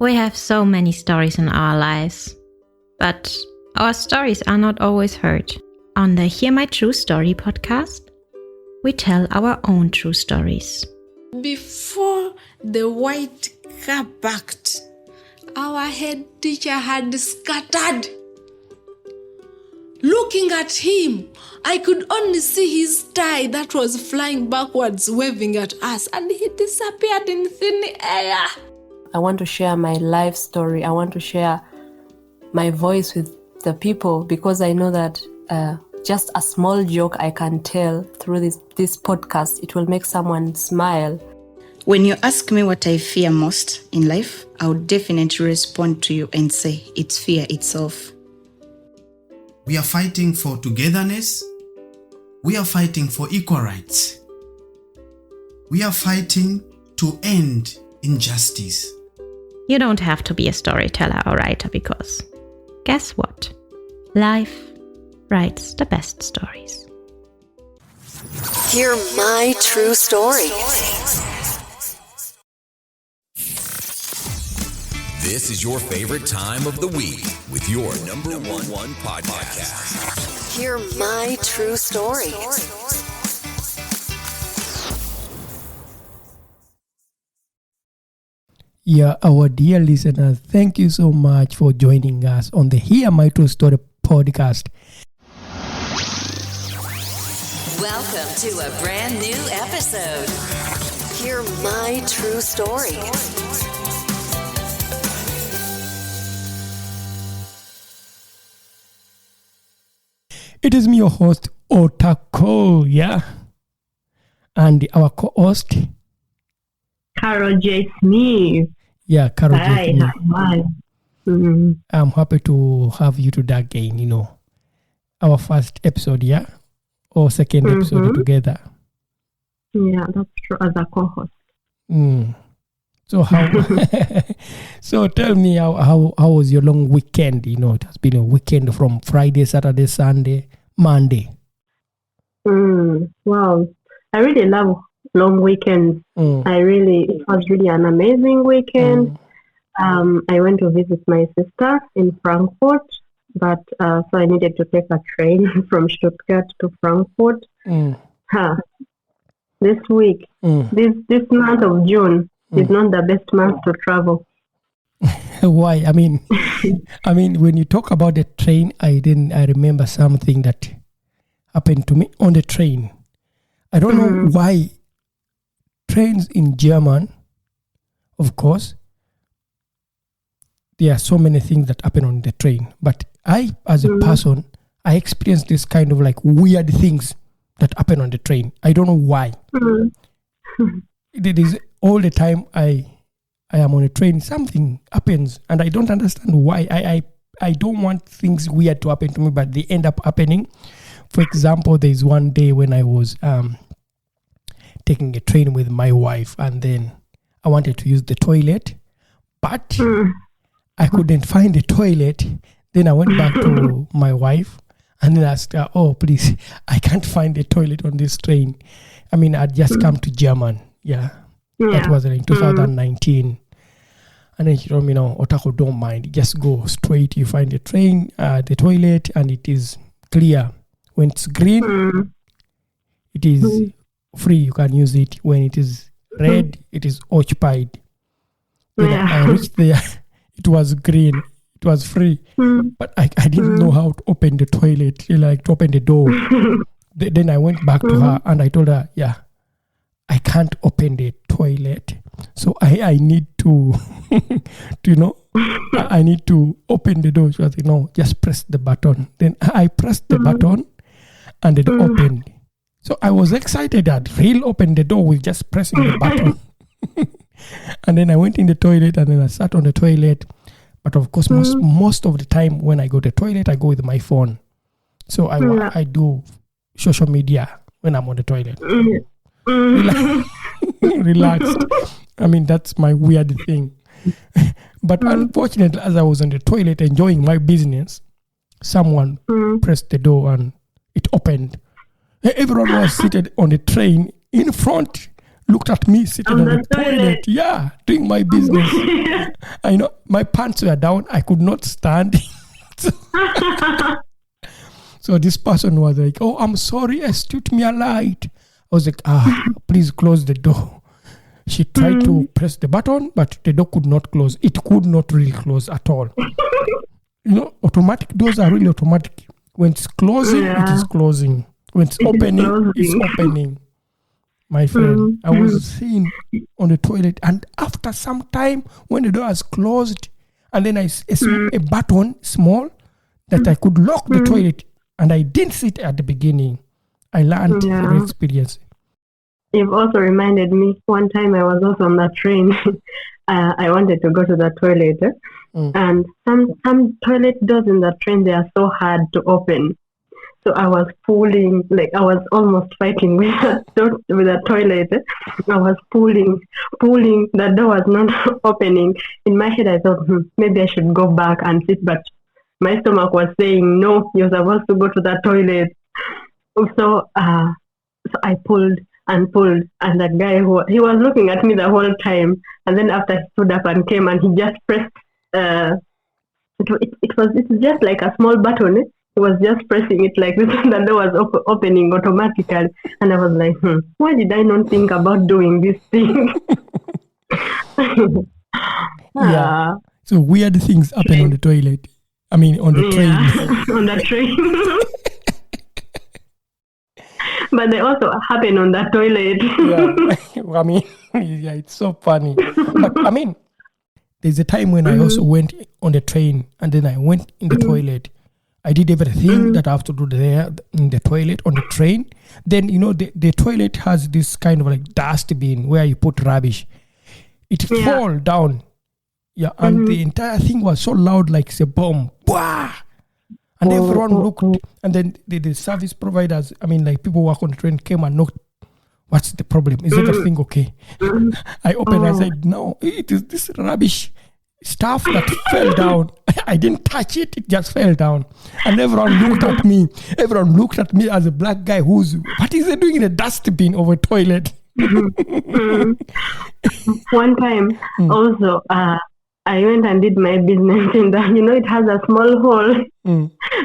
We have so many stories in our lives, but our stories are not always heard. On the Hear My True Story podcast, we tell our own true stories. Before the white car parked, our head teacher had scattered. Looking at him, I could only see his tie that was flying backwards, waving at us, and he disappeared in thin air. I want to share my life story. I want to share my voice with the people because I know that just a small joke I can tell through this podcast, it will make someone smile. When you ask me what I fear most in life, I would definitely respond to you and say it's fear itself. We are fighting for togetherness. We are fighting for equal rights. We are fighting to end injustice. You don't have to be a storyteller or writer because, guess what? Life writes the best stories. Hear my true story. This is your favorite time of the week with your number one podcast. Hear my true story. Yeah, our dear listeners, thank you so much for joining us on the Hear My True Story podcast. Welcome to a brand new episode. Hear my true story. It is me, your host, Otako, yeah? And our co-host, Carol J. Smith. yeah, Carol Hi, J. Smith. hi. Mm-hmm. I'm happy to have you today again, our first episode, yeah? Or second episode together. Yeah, that's true, as a co-host. So so tell me how was your long weekend? It has been a weekend from Friday, Saturday, Sunday, Monday. Wow, I really love long weekends. It was really an amazing weekend. I went to visit my sister in Frankfurt, but so I needed to take a train from Stuttgart to Frankfurt. This week, this month of June is not the best month to travel. Why? I mean, when you talk about the train, I remember something that happened to me on the train. I don't know why trains in German, of course, there are so many things that happen on the train. But I, as a person, I experienced this kind of like weird things that happen on the train. I don't know why. It is all the time I am on a train, something happens and I don't understand why. I don't want things weird to happen to me, but they end up happening. For example, there's one day when I was taking a train with my wife and then I wanted to use the toilet, but I couldn't find the toilet. Then I went back to my wife and then asked her, oh, please, I can't find the toilet on this train. I mean, I'd just come to German. Yeah. That was in 2019. And then she told me, no, Otako, don't mind. Just go straight. You find the train, the toilet, and it is clear. When it's green, it is free. You can use it. When it is red, it is occupied. Then I reached there. It was green. It was free. But I didn't know how to open the toilet, like to open the door. Then I went back to her and I told her, yeah, I can't open the toilet. So I need to, I need to open the door. She was like, no, just press the button. Then I pressed the button and it opened. So I was excited that he'll open the door with just pressing the button. And then I went in the toilet and then I sat on the toilet. But of course, most of the time when I go to the toilet, I go with my phone. So I do social media when I'm on the toilet. Relaxed. I mean, that's my weird thing. But unfortunately, as I was on the toilet enjoying my business, someone pressed the door and it opened. Everyone was seated on the train in front, looked at me sitting on the toilet. Yeah, doing my business. I know my pants were down. I could not stand. So this person was like, "Oh, I'm sorry, excuse me a light." I was like, please close the door. She tried to press the button, but the door could not close. It could not really close at all. Automatic doors are really automatic. When it's closing, it is closing. When it's opening, it's opening. My friend, I was sitting on the toilet, and after some time, when the door was closed, and then I saw a button small that I could lock the toilet, and I didn't see it at the beginning. I learned from experience. You've also reminded me, one time I was also on the train. I wanted to go to the toilet, and some toilet doors in the train, they are so hard to open. So I was pulling, like I was almost fighting with the toilet. I was pulling. The door was not opening. In my head, I thought, maybe I should go back and sit, but my stomach was saying, no, you're supposed to go to the toilet. So I pulled, and the guy, he was looking at me the whole time. And then after he stood up and came, and he just pressed, it's just like a small button. He was just pressing it like this, and the door was opening automatically. And I was like, why did I not think about doing this thing? Yeah. So weird things happen on the toilet. I mean, on the train. On the train. But they also happen on the toilet. Yeah. I mean, it's so funny. But I mean, there's a time when I also went on the train, and then I went in the toilet. I did everything that I have to do there in the toilet, on the train. Then, the toilet has this kind of like dustbin where you put rubbish. It fall down. Yeah, and the entire thing was so loud, like it's a bomb. Wah! And everyone looked, and then the service providers, I mean, like people who work on the train came and looked. What's the problem? Is everything okay? I opened and said, no, it is this rubbish stuff that fell down. I didn't touch it, it just fell down. And everyone looked at me. Everyone looked at me as a black guy what is he doing in a dustbin of a toilet? One time, also, I went and did my business in that, it has a small hole.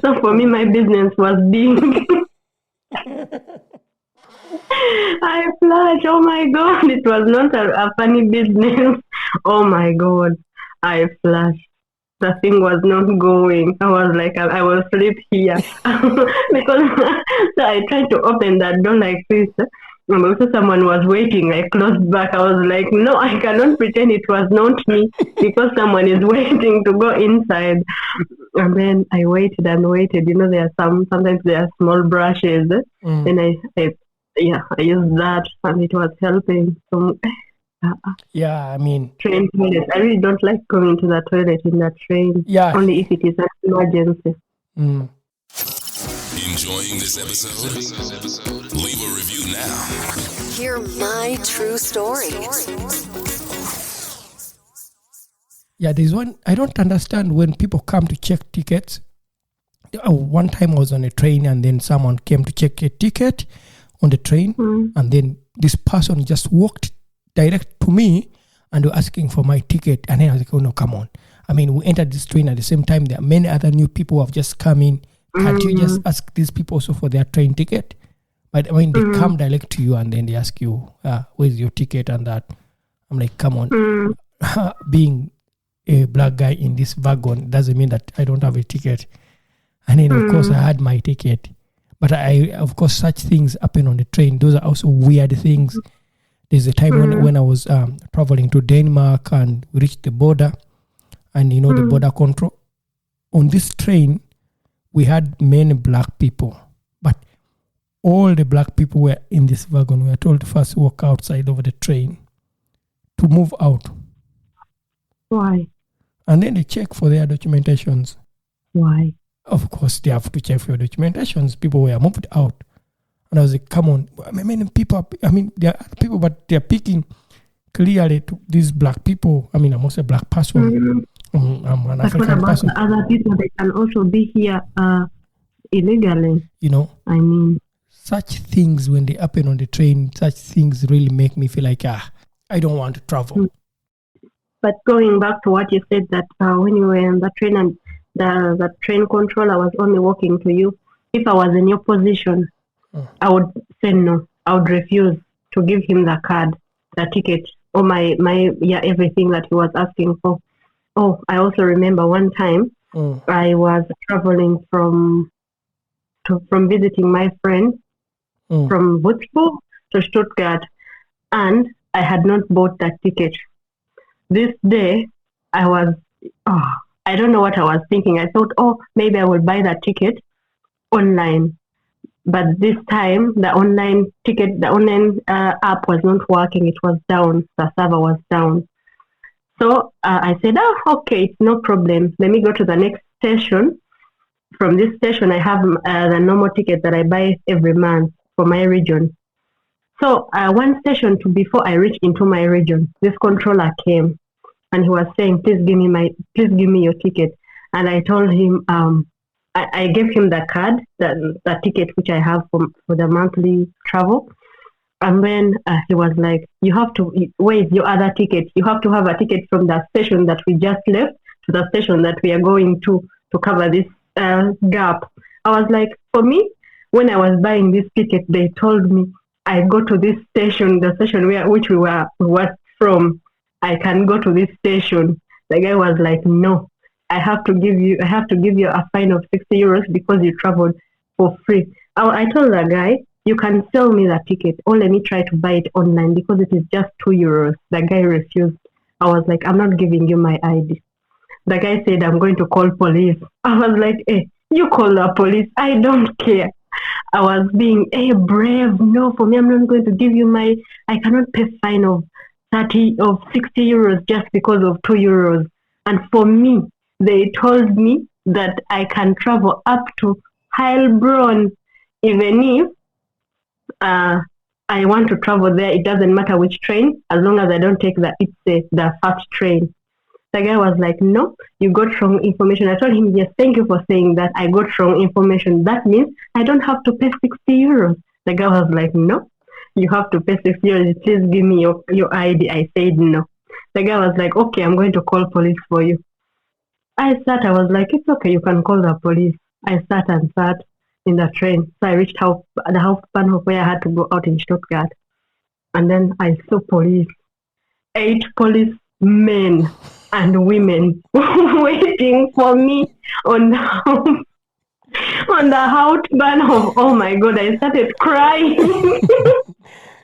So for me, my business was big. I flashed, oh my God, it was not a funny business. Oh my God, I flashed. The thing was not going. I was like, I will sleep here. Because so I tried to open that door like this. And also someone was waiting. I closed back. I was like, no, I cannot pretend it was not me because someone is waiting to go inside. And then I waited and waited. There are sometimes there are small brushes. And I used that, and it was helping. So, yeah, I mean, train toilet. I really don't like going to the toilet in the train. Yeah, only if it is an emergency. Enjoying this episode? Leave a review now. Hear my true story. Yeah, there's one. I don't understand when people come to check tickets. One time I was on a train, and then someone came to check a ticket on the train, and then this person just walked direct to me and were asking for my ticket. And then I was like, oh no, come on. I mean, we entered this train at the same time. There are many other new people who have just come in. Can't you just ask these people also for their train ticket? But I mean, they come direct to you and then they ask you, where's your ticket and that. I'm like, come on. Being a black guy in this wagon doesn't mean that I don't have a ticket. And then, of course, I had my ticket. But of course, such things happen on the train. Those are also weird things. There's a time when I was traveling to Denmark, and we reached the border, and the border control. On this train, we had many black people, but all the black people were in this wagon. We were told to first walk outside of the train to move out. Why? And then they check for their documentations. Why? Of course, they have to check for your documentations. People were moved out. And I was like, come on. I mean, there are people, but they're picking clearly to these black people. I mean, I'm also a black person. I'm an African person. Other people, they can also be here illegally. I mean, such things, when they happen on the train, such things really make me feel like, I don't want to travel. But going back to what you said, that when you were in the train and the train controller was only walking to you, if I was in your position, I would say no. I would refuse to give him the card, the ticket, or my everything that he was asking for. Oh, I also remember one time I was traveling from visiting my friend from Würzburg to Stuttgart, and I had not bought that ticket. This day, I don't know what I was thinking. I thought, maybe I will buy that ticket online. But this time, the online app was not working. It was down. The server was down. So I said, okay, it's no problem. Let me go to the next station. From this station, I have the normal ticket that I buy every month for my region. So one station before I reached into my region, this controller came and he was saying, please give me your ticket. And I told him, I gave him the card, the ticket which I have for the monthly travel. And then he was like, where is your other ticket? You have to have a ticket from the station that we just left to the station that we are going to cover this gap. I was like, for me, when I was buying this ticket, they told me I go to this station, the station which we were from. I can go to this station. The guy was like, no, I have to give you a fine of 60 euros because you traveled for free. I told the guy, you can sell me the ticket, or let me try to buy it online because it is just 2 euros. The guy refused. I was like, I'm not giving you my ID. The guy said, I'm going to call police. I was like, hey, you call the police. I don't care. I was being brave. No, for me, I'm not going to give you I cannot pay fine of 60 euros just because of 2 euros. And for me, they told me that I can travel up to Heilbronn, even if I want to travel there. It doesn't matter which train, as long as I don't take the fast train. The guy was like, no, you got wrong information. I told him, yes, thank you for saying that. I got wrong information. That means I don't have to pay 60 euros. The guy was like, no, you have to pay 60 euros. Please give me your ID. I said no. The guy was like, okay, I'm going to call police for you. I was like, it's okay, you can call the police. I sat in the train. So I reached the Hauptbahnhof where I had to go out in Stuttgart. And then I saw police. 8 policemen and women waiting for me on the Hauptbahnhof. Oh my God, I started crying.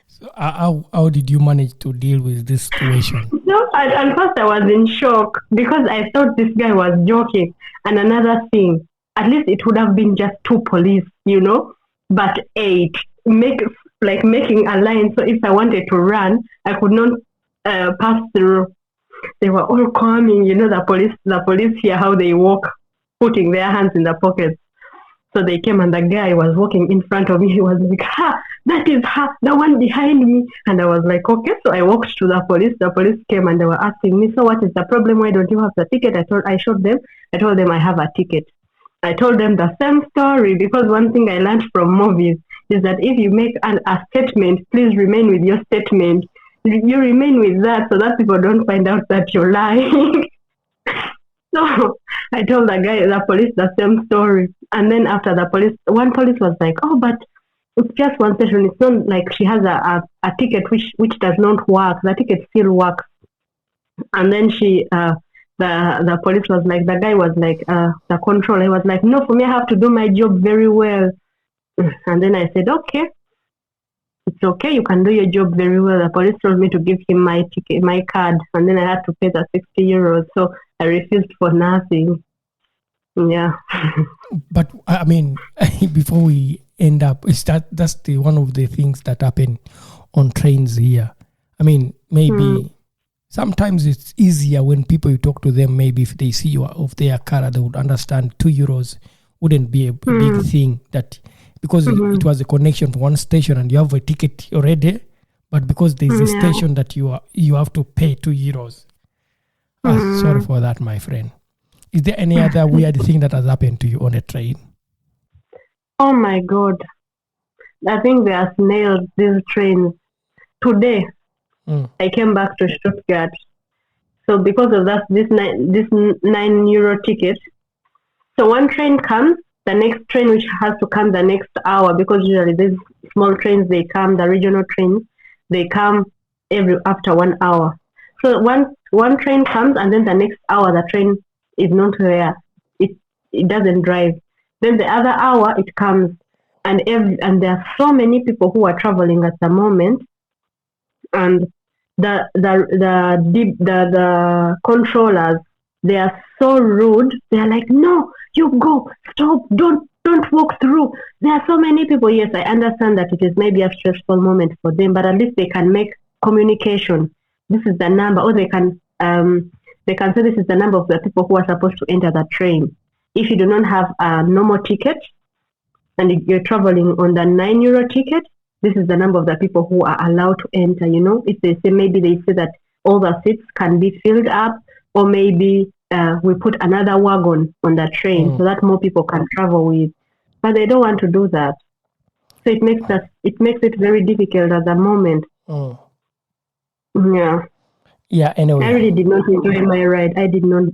So how did you manage to deal with this situation? No, at first I was in shock because I thought this guy was joking. And another thing, at least it would have been just 2 police, but 8, making a line. So if I wanted to run, I could not pass through. They were all coming, the police here, how they walk, putting their hands in the pockets. So they came and the guy was walking in front of me. He was like, that is her, the one behind me. And I was like, okay. So I walked to the police. The police came and they were asking me, so what is the problem? Why don't you have the ticket? I told them I have a ticket. I told them the same story because one thing I learned from movies is that if you make a statement, please remain with your statement. You remain with that so that people don't find out that you're lying. So I told the police the same story. And then after one police was like, oh, but it's just one station. It's not like she has a ticket which does not work. The ticket still works. And then the police was like, the guy was like, the controller, he was like, no, for me, I have to do my job very well. And then I said, okay. It's okay, you can do your job very well. The police told me to give him my ticket, my card, and then I had to pay the 60 euros. So I refused for nothing. Yeah. But I mean, before we end up, that's one of the things that happen on trains here. I mean, maybe sometimes it's easier when people, you talk to them, maybe if they see you of their car, they would understand 2 euros wouldn't be a big thing, that because it was a connection to one station and you have a ticket already, but because there's a station that you have to pay 2 euros. Sorry for that, my friend. Is there any other weird thing that has happened to you on a train? Oh my God. I think they are snails, these trains. Today, I came back to Stuttgart. So because of that, this €9 ticket. So one train comes, the next train which has to come the next hour, because usually these small trains, they come, the regional trains, they come after 1 hour. So one train comes, and then the next hour the train is not there. It doesn't drive. Then the other hour it comes, and there are so many people who are traveling at the moment, and the controllers, they are so rude. They are like, no, you go, stop, don't walk through. There are so many people. Yes, I understand that it is maybe a stressful moment for them, but at least they can make communication. This is the number, or they can say this is the number of the people who are supposed to enter the train. If you do not have a normal ticket and you're traveling on the €9 ticket, this is the number of the people who are allowed to enter. If they say, maybe they say that all the seats can be filled up, or maybe we put another wagon on the train so that more people can travel with. But they don't want to do that. So it makes it very difficult at the moment. Yeah. Yeah, anyway. I really did not enjoy my ride. I did not.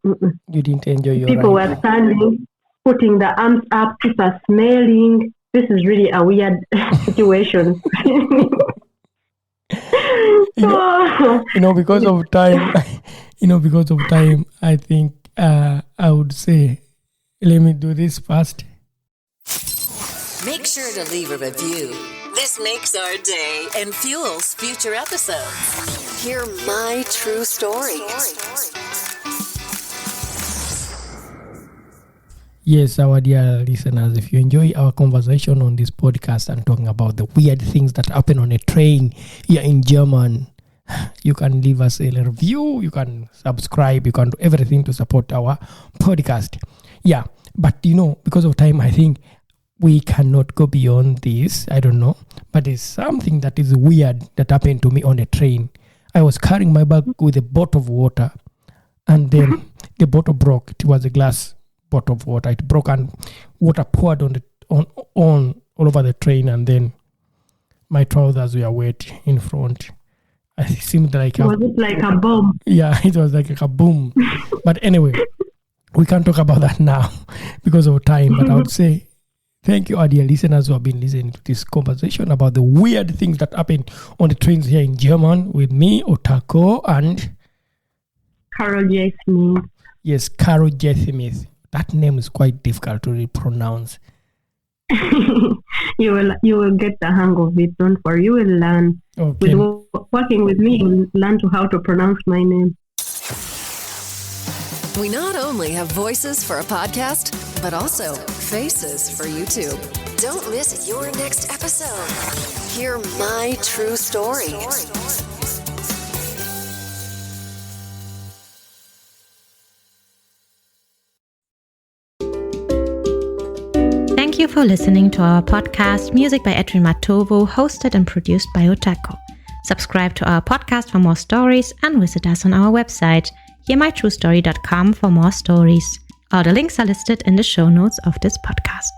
Mm-mm. You didn't enjoy your People ride. were standing, putting the arms up, people are smelling. This is really a weird situation. Because of time, I think I would say, let me do this first. Make sure to leave a review. This makes our day and fuels future episodes. Hear my true story. Yes, our dear listeners, if you enjoy our conversation on this podcast and talking about the weird things that happen on a train here in German, you can leave us a review, you can subscribe, you can do everything to support our podcast. Yeah, but because of time, I think we cannot go beyond this. I don't know, but it's something that is weird that happened to me on a train. I was carrying my bag with a bottle of water, and then the bottle broke. It was a glass bottle of water. It broke, and water poured on all over the train, and then my trousers were wet in front. It seemed like was it like a bomb? Yeah, it was like a boom. But anyway, we can't talk about that now because of time. But I would say thank you, our dear listeners who have been listening to this conversation about the weird things that happen on the trains here in German with me, Otako, and Carol J. Smith. Yes, Carol J. Smith. That name is quite difficult to pronounce. You will get the hang of it. Don't worry, you will learn. Okay. With working with me, you'll learn how to pronounce my name. We not only have voices for a podcast, but also faces for YouTube. Don't miss your next episode. Hear my true story. Thank you for listening to our podcast, Music by Edwin Matovo, hosted and produced by Otako. Subscribe to our podcast for more stories and visit us on our website, hearmytruestory.com, for more stories. All the links are listed in the show notes of this podcast.